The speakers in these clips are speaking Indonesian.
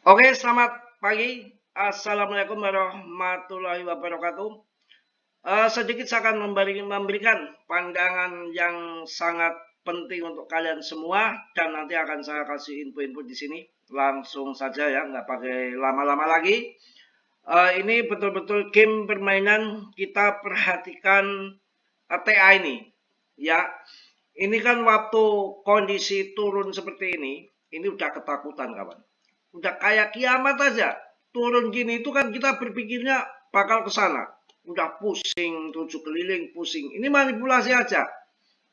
Oke, selamat pagi. Assalamualaikum warahmatullahi wabarakatuh. Sedikit saya akan memberikan pandangan yang sangat penting untuk kalian semua dan nanti akan saya kasih info-info di sini. Langsung saja ya, nggak pakai lama-lama lagi. Ini betul-betul game permainan kita perhatikan TA ini. Ya, ini kan waktu kondisi turun seperti ini udah ketakutan kawan. Udah kayak kiamat aja. Turun gini itu kan kita berpikirnya bakal ke sana. Udah pusing, tujuh keliling, pusing. Ini manipulasi aja.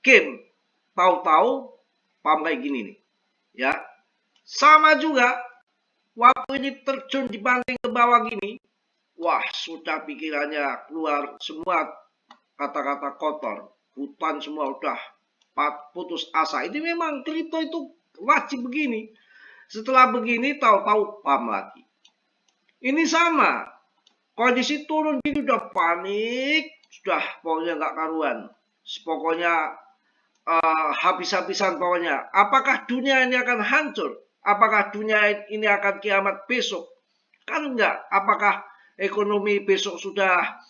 Game. Tahu-tahu paham kayak gini nih. Ya. Sama juga waktu ini terjun dibanting ke bawah gini. Wah, sudah pikirannya keluar semua kata-kata kotor. Hutan semua udah putus asa. Ini memang kripto itu wajib begini. Setelah begini tahu-tahu pam lagi. Ini sama. Kondisi turun gini udah panik. Sudah pokoknya nggak karuan. Pokoknya habis-habisan pokoknya. Apakah dunia ini akan hancur? Apakah dunia ini akan kiamat besok? Kan enggak. Apakah ekonomi besok sudah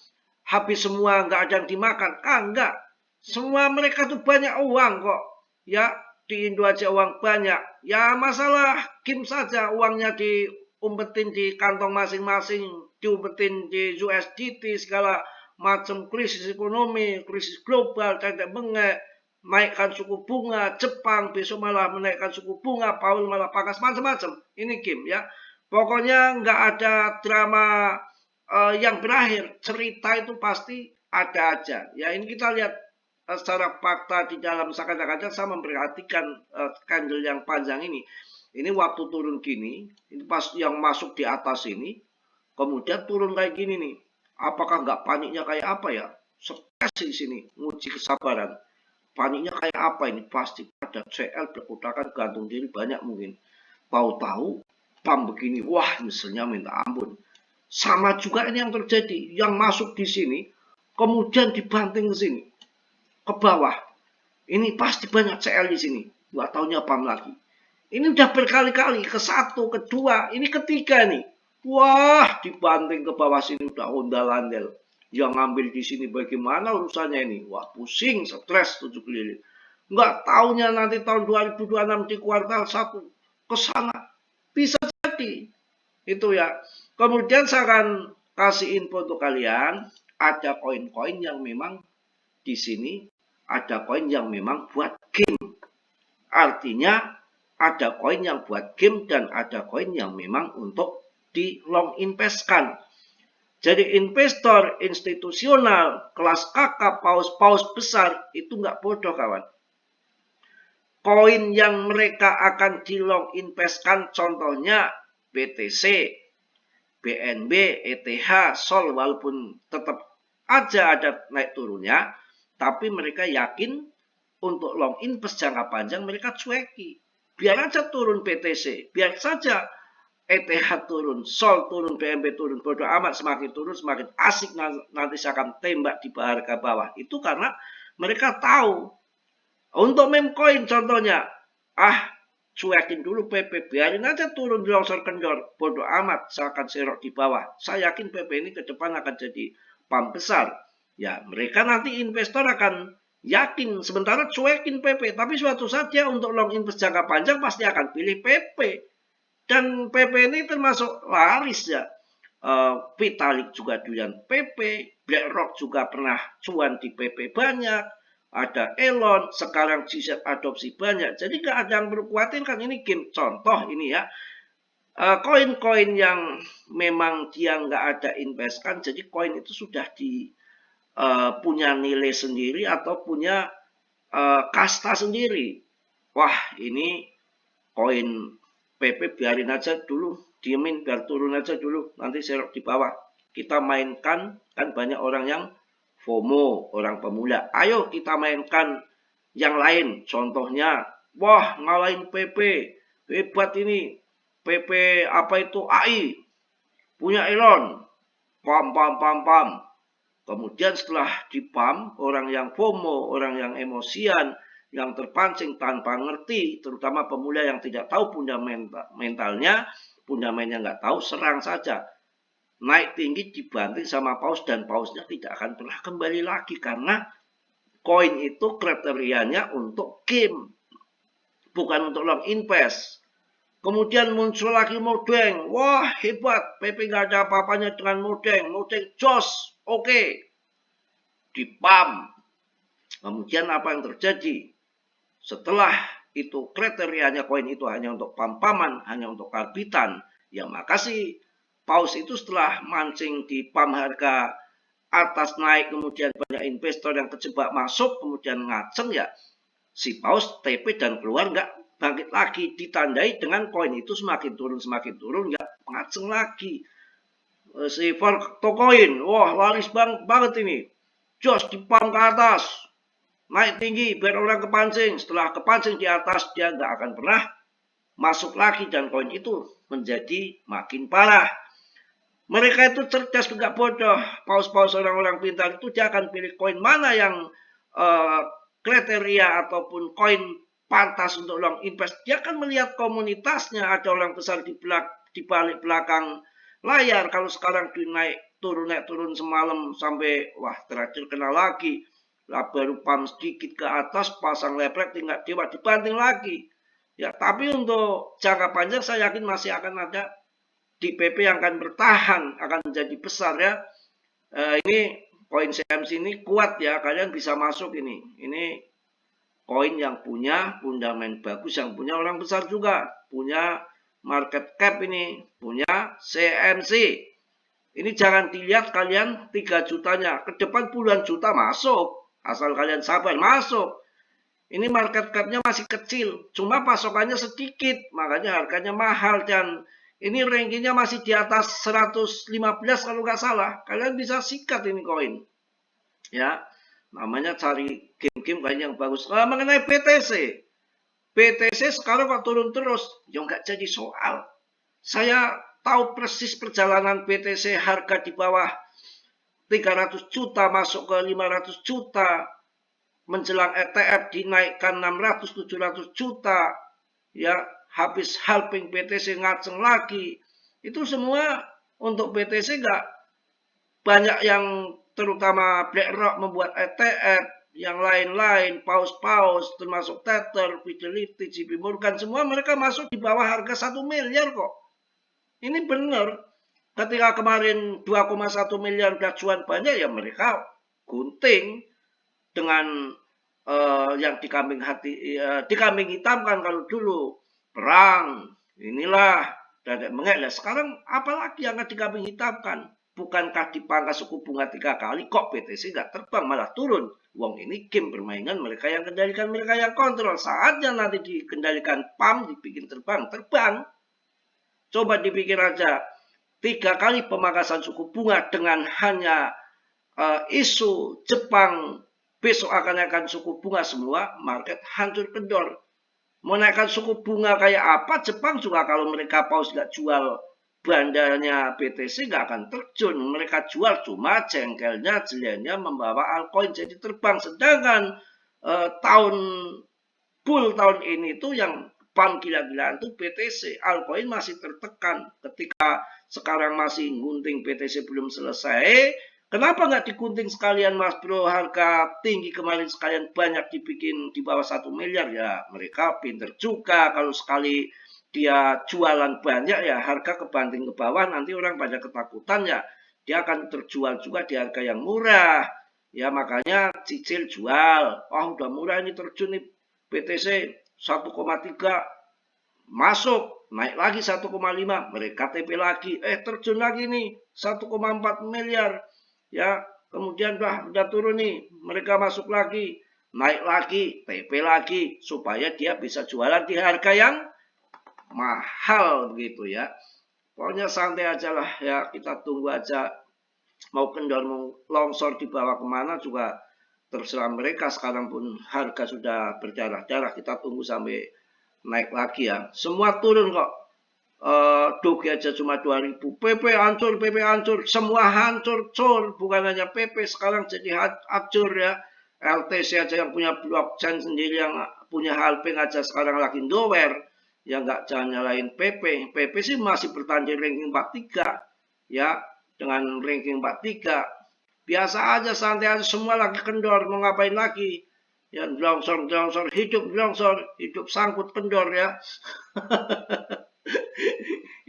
habis semua, nggak ada yang dimakan? Kan enggak. Semua mereka tuh banyak uang kok. Ya, di Indo aja uang banyak. Ya masalah game saja uangnya diumpetin di kantong masing-masing, diumpetin di USDT, segala macam krisis ekonomi, krisis global, tidak bengek, naikkan suku bunga, Jepang besok malah menaikkan suku bunga, Paul malah pangkas macam-macam. Ini game ya. Pokoknya nggak ada drama yang berakhir. Cerita itu pasti ada aja. Ya ini kita lihat secara fakta di dalam kadang-kadang saya memperhatikan candle yang panjang ini. Ini waktu turun gini, ini pas yang masuk di atas ini, kemudian turun kayak gini nih. Apakah nggak paniknya kayak apa ya? Stres di sini, nguji kesabaran. Paniknya kayak apa ini? Pasti ada CL berkotakan gantung diri banyak mungkin. Tahu-tahu pam begini, wah misalnya minta ampun. Sama juga ini yang terjadi, yang masuk di sini, kemudian dibanting ke sini, ke bawah. Ini pasti banyak CL di sini. 2 tahunnya pam lagi. Ini udah berkali-kali, ke satu, kedua, ini ketiga nih. Wah, dibanting ke bawah sini udah ondal-andel. Yang ngambil di sini bagaimana urusannya ini? Wah, pusing, stres, tujuh keliling. Nggak taunya nanti tahun 2026 di kuartal 1 ke sana. Bisa jadi. Itu ya. Kemudian saya akan kasih info untuk kalian. Ada koin-koin yang memang di sini ada koin yang memang buat game. Artinya ada koin yang buat game dan ada koin yang memang untuk di long investkan. Jadi investor institusional kelas kakap paus-paus besar itu nggak bodoh kawan. Koin yang mereka akan di long investkan contohnya BTC, BNB, ETH, SOL walaupun tetap aja ada naik turunnya, tapi mereka yakin untuk long invest jangka panjang mereka cueki. Biar aja turun BTC, biar saja ETH turun, SOL turun, BNB turun, bodoh amat semakin turun semakin asik nanti saya akan tembak di harga bawah. Itu karena mereka tahu. Untuk meme coin contohnya, cuekin dulu PP, biarin aja turun di longsor kendor, bodoh amat, saya akan serok di bawah. Saya yakin PP ini ke depan akan jadi pump besar. Ya, mereka nanti investor akan yakin, sementara cuekin PP, tapi suatu saat dia untuk long invest jangka panjang pasti akan pilih PP. Dan PP ini termasuk laris ya. Vitalik juga doyan PP, BlackRock juga pernah cuan di PP banyak. Ada Elon, sekarang GZ adopsi banyak. Jadi nggak ada yang perlu khawatir kan ini game contoh ini ya. Koin-koin yang memang dia nggak ada investkan, jadi koin itu sudah punya nilai sendiri atau punya kasta sendiri. Wah ini koin PP biarin aja dulu, diemin biar turun aja dulu, nanti serok di bawah. Kita mainkan, kan banyak orang yang FOMO, orang pemula. Ayo kita mainkan yang lain. Contohnya, wah ngalahin PP, hebat ini. PP apa itu AI, punya Elon, pam. Kemudian setelah dipam, orang yang FOMO, orang yang emosian, yang terpancing tanpa ngerti, terutama pemula yang tidak tahu fundamentalnya, fundamennya nggak tahu, serang saja. Naik tinggi dibanting sama paus dan pausnya tidak akan pernah kembali lagi karena koin itu kriterianya untuk game, bukan untuk long invest. Kemudian muncul lagi Modeng. Wah, hebat. PP nggak ada apa-apanya dengan Modeng. Modeng jos. Oke. Dipam. Kemudian apa yang terjadi? Setelah itu kriterianya koin itu hanya untuk pam-paman, hanya untuk karbitan. Ya makasih. Paus itu setelah mancing di pam harga atas naik, kemudian banyak investor yang kejebak masuk, kemudian ngaceng ya. Si paus TP dan keluar nggak bangkit lagi, ditandai dengan koin itu semakin turun nggak ngaceng lagi. Si Tokoin, wah laris banget ini, jos dipam ke atas, naik tinggi biar orang kepancing. Setelah kepancing di atas dia nggak akan pernah masuk lagi dan koin itu menjadi makin parah. Mereka itu cerdas juga bodoh. Paus-paus orang-orang pintar itu dia akan pilih koin mana yang kriteria ataupun koin pantas untuk long invest. Dia akan melihat komunitasnya, ada orang besar di balik belakang layar. Kalau sekarang naik turun semalam sampai wah terakhir kena lagi. Lah baru pam sedikit ke atas, pasang leprek, tinggal dewa dibanting lagi. Ya, tapi untuk jangka panjang saya yakin masih akan ada di PP yang akan bertahan, akan menjadi besar ya. Ini koin CMC ini kuat ya, kalian bisa masuk ini. Ini koin yang punya fundament bagus, yang punya orang besar juga, punya market cap ini, punya CMC. Ini jangan dilihat kalian 3 jutanya, ke depan puluhan juta masuk, asal kalian sabar masuk. Ini market cap-nya masih kecil, cuma pasokannya sedikit, makanya harganya mahal dan ini rankingnya masih di atas 115 kalau nggak salah. Kalian bisa sikat ini koin. Ya, namanya cari game-game kayak yang bagus. Mengenai BTC. BTC sekarang kok turun terus. Ya nggak jadi soal. Saya tahu persis perjalanan BTC harga di bawah 300 juta masuk ke 500 juta. Menjelang ETF dinaikkan 600-700 juta. Ya, habis halving BTC ngaceng lagi. Itu semua untuk BTC nggak banyak yang terutama BlackRock membuat ETF, yang lain-lain, paus-paus, termasuk Tether, Fidelity, JP Morgan, semua mereka masuk di bawah harga 1 miliar kok. Ini benar. Ketika kemarin 2,1 miliar udah cuan banyak, ya mereka gunting dengan yang dikambing hitamkan kalau dulu. Perang, inilah dadek mengek. Sekarang apalagi yang akan dikambing hitamkan? Bukankah dipangkas suku bunga 3 kali kok BTC nggak terbang malah turun? Wong ini game permainan mereka yang kendalikan, mereka yang kontrol. Saatnya nanti dikendalikan PAM, dibikin terbang. Coba dipikir aja, 3 kali pemangkasan suku bunga dengan hanya isu Jepang besok akan naikkan suku bunga semua, market hancur kendor. Menaikkan suku bunga kayak apa, Jepang juga kalau mereka paus nggak jual bandarnya BTC nggak akan terjun. Mereka jual cuma jengkelnya, jeliannya membawa altcoin jadi terbang. Sedangkan tahun ini tuh yang pam gila-gilaan tuh BTC, altcoin masih tertekan. Ketika sekarang masih gunting BTC belum selesai, kenapa nggak digunting sekalian mas bro, harga tinggi kemarin sekalian banyak dibikin di bawah 1 miliar ya. Mereka pinter juga kalau sekali dia jualan banyak ya harga kebanting ke bawah, nanti orang pada ketakutan ya. Dia akan terjual juga di harga yang murah. Ya makanya cicil jual. Oh udah murah ini terjun nih BTC 1,3 masuk. Naik lagi 1,5 mereka TP lagi. Terjun lagi nih 1,4 miliar. Ya, kemudian udah turun nih, mereka masuk lagi, naik lagi, TP lagi, supaya dia bisa jualan di harga yang mahal begitu ya. Pokoknya santai aja lah ya, kita tunggu aja. Mau kendor, mau longsor di bawah kemana juga terserah mereka. Sekarang pun harga sudah berdarah-darah, kita tunggu sampai naik lagi ya. Semua turun kok. Doge aja cuma 2000, PP hancur, semua hancur, bukan hanya PP, sekarang jadi hancur ya. LTC aja yang punya blockchain sendiri, yang punya halving aja sekarang lagi nowhere. Ya nggak, jangan nyalain PP. PP sih masih bertanding ranking 43 ya, dengan ranking 43. Biasa aja, santai aja, semua lagi kendor, mau ngapain lagi? Ya longsor, hidup sangkut kendor ya.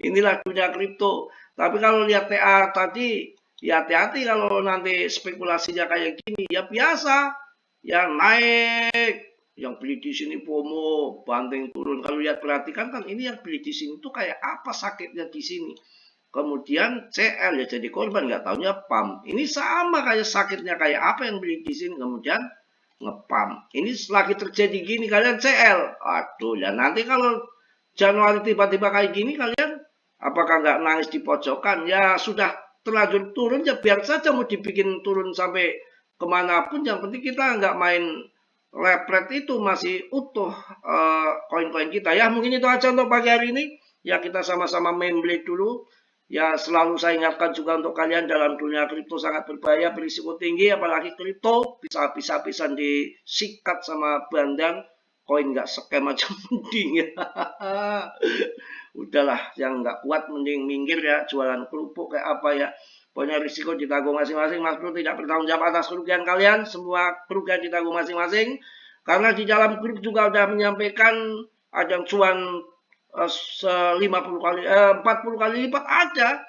Inilah dunia kripto. Tapi kalau lihat TA tadi, ya hati-hati kalau nanti spekulasinya kayak gini. Ya biasa, ya naik, yang beli di sini FOMO, banting turun. Kalau lihat perhatikan kan ini yang beli di sini tuh kayak apa sakitnya di sini. Kemudian CL ya jadi korban, nggak taunya PAM. Ini sama kayak sakitnya kayak apa yang beli di sini, kemudian ngepam. Ini lagi terjadi gini kalian CL. Aduh ya, nanti kalau Januari tiba-tiba kayak gini kalian apakah nggak nangis di pojokan? Ya sudah terlanjur turun ya biar saja mau dibikin turun sampai kemanapun. Yang penting kita nggak main lepret, itu masih utuh koin-koin kita. Ya mungkin itu aja untuk pagi hari ini. Ya kita sama-sama memblade dulu. Ya selalu saya ingatkan juga untuk kalian, dalam dunia kripto sangat berbahaya, berisiko tinggi, apalagi kripto bisa habis-habisan disikat sama bandang. Koin nggak scam aja mending ya. Udahlah, yang nggak kuat mending minggir ya, jualan kerupuk kayak apa ya. Pokoknya risiko ditanggung masing-masing. Mas Bro tidak bertanggung jawab atas kerugian kalian, semua kerugian ditanggung masing-masing. Karena di dalam grup juga sudah menyampaikan ada cuan 50 kali, 40 kali lipat ada,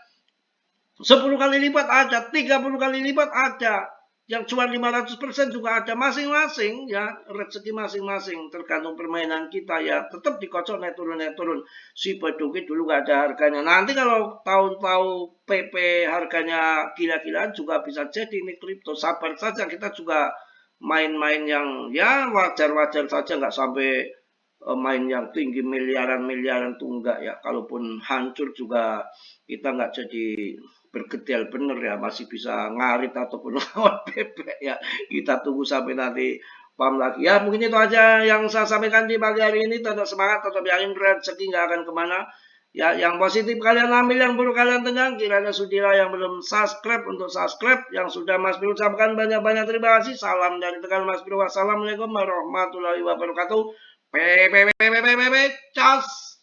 10 kali lipat ada, 30 kali lipat ada, yang cuma 500% juga ada, masing-masing ya, rezeki masing-masing, tergantung permainan kita ya, tetap dikocok naik turun. Si Baduki dulu gak ada harganya, nanti kalau tahun-tahun PP harganya gila-gilaan juga bisa jadi ini kripto. Sabar saja, kita juga main-main yang ya wajar-wajar saja, nggak sampai main yang tinggi miliaran tuh enggak ya. Kalaupun hancur juga kita nggak jadi bergedel bener ya, masih bisa ngarit ataupun lawan bebek ya. Kita tunggu sampai nanti pam lagi ya. Mungkin itu aja yang saya sampaikan di pagi hari ini. Tetap semangat, tetap yakin rezeki nggak akan kemana ya. Yang positif kalian ambil, yang buruk kalian tenang. Kiranya sudilah yang belum subscribe untuk subscribe, yang sudah Mas Bro ucapkan banyak-banyak terima kasih. Salam dari Tegal Mas Bro. Wassalamualaikum warahmatullahi wabarakatuh. Cas.